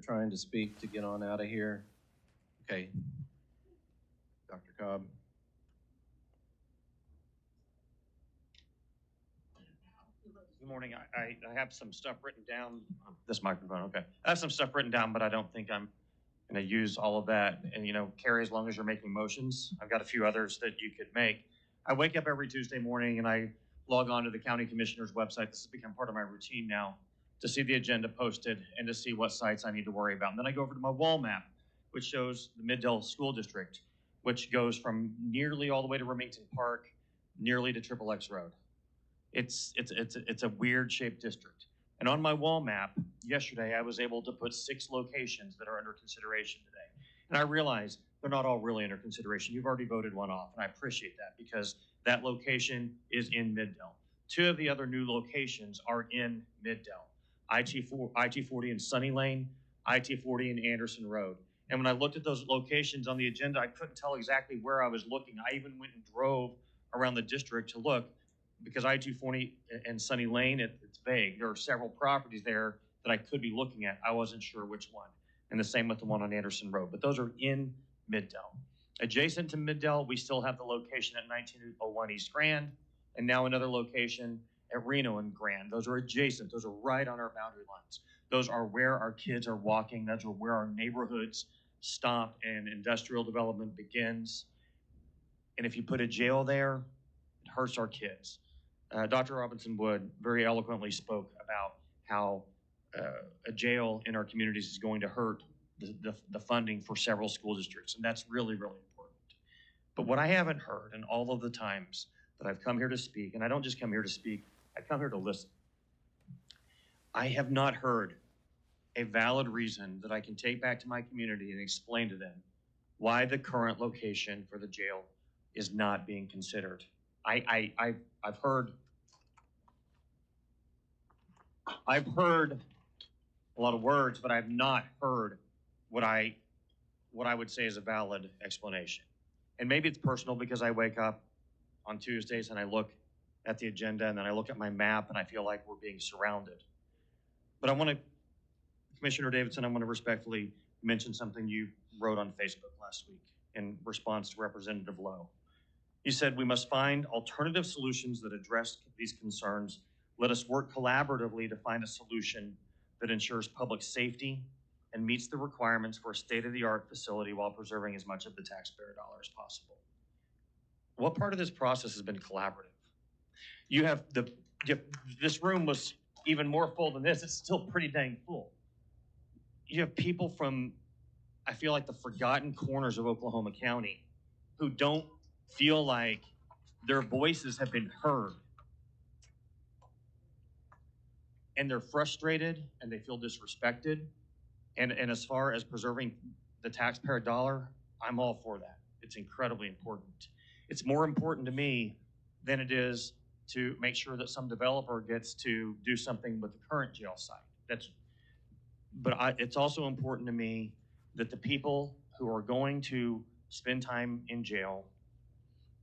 trying to speak to get on out of here? Okay. Dr. Cobb. Good morning. I have some stuff written down. This microphone, okay. I have some stuff written down, but I don't think I'm going to use all of that. And, you know, Carrie, as long as you're making motions, I've got a few others that you could make. I wake up every Tuesday morning and I log on to the county commissioner's website. This has become part of my routine now to see the agenda posted and to see what sites I need to worry about. And then I go over to my wall map, which shows the Middle School District, which goes from nearly all the way to Remington Park, nearly to Triple X Road. It's a weird shaped district. And on my wall map yesterday, I was able to put 6 locations that are under consideration today. And I realize they're not all really under consideration. You've already voted one off, and I appreciate that because that location is in Middle. 2 of the other new locations are in Middle. IT-40 in Sunny Lane, IT-40 in Anderson Road. And when I looked at those locations on the agenda, I couldn't tell exactly where I was looking. I even went and drove around the district to look, because I-240 and Sunny Lane, it's vague. There are several properties there that I could be looking at. I wasn't sure which one. And the same with the one on Anderson Road. But those are in Middle. Adjacent to Middle, we still have the location at 1901 East Grand, and now another location at Reno and Grand. Those are adjacent. Those are right on our boundary lines. Those are where our kids are walking. Those are where our neighborhoods stop and industrial development begins. And if you put a jail there, it hurts our kids. Dr. Robinson Wood very eloquently spoke about how a jail in our communities is going to hurt the funding for several school districts, and that's really, really important. But what I haven't heard in all of the times that I've come here to speak, and I don't just come here to speak, I come here to listen. I have not heard a valid reason that I can take back to my community and explain to them why the current location for the jail is not being considered. I've heard a lot of words, but I've not heard what I would say is a valid explanation. And maybe it's personal because I wake up on Tuesdays and I look at the agenda and then I look at my map and I feel like we're being surrounded. But Commissioner Davidson, I want to respectfully mention something you wrote on Facebook last week in response to Representative Lowe. You said, "We must find alternative solutions that address these concerns. Let us work collaboratively to find a solution that ensures public safety and meets the requirements for a state-of-the-art facility while preserving as much of the taxpayer dollar as possible." What part of this process has been collaborative? This room was even more full than this. It's still pretty dang full. You have people from, I feel like, the forgotten corners of Oklahoma County who don't feel like their voices have been heard. And they're frustrated and they feel disrespected. And as far as preserving the taxpayer dollar, I'm all for that. It's incredibly important. It's more important to me than it is to make sure that some developer gets to do something with the current jail site. It's also important to me that the people who are going to spend time in jail,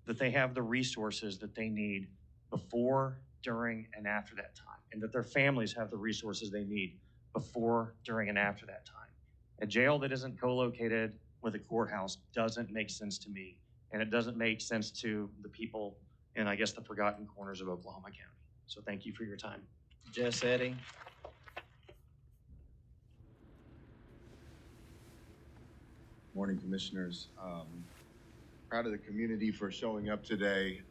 that they have the resources that they need before, during, and after that time, and that their families have the resources they need before, during, and after that time. A jail that isn't co-located with a courthouse doesn't make sense to me, and it doesn't make sense to the people in, I guess, the forgotten corners of Oklahoma County. So thank you for your time. Jess Eddy. Morning, Commissioners. Proud of the community for showing up today.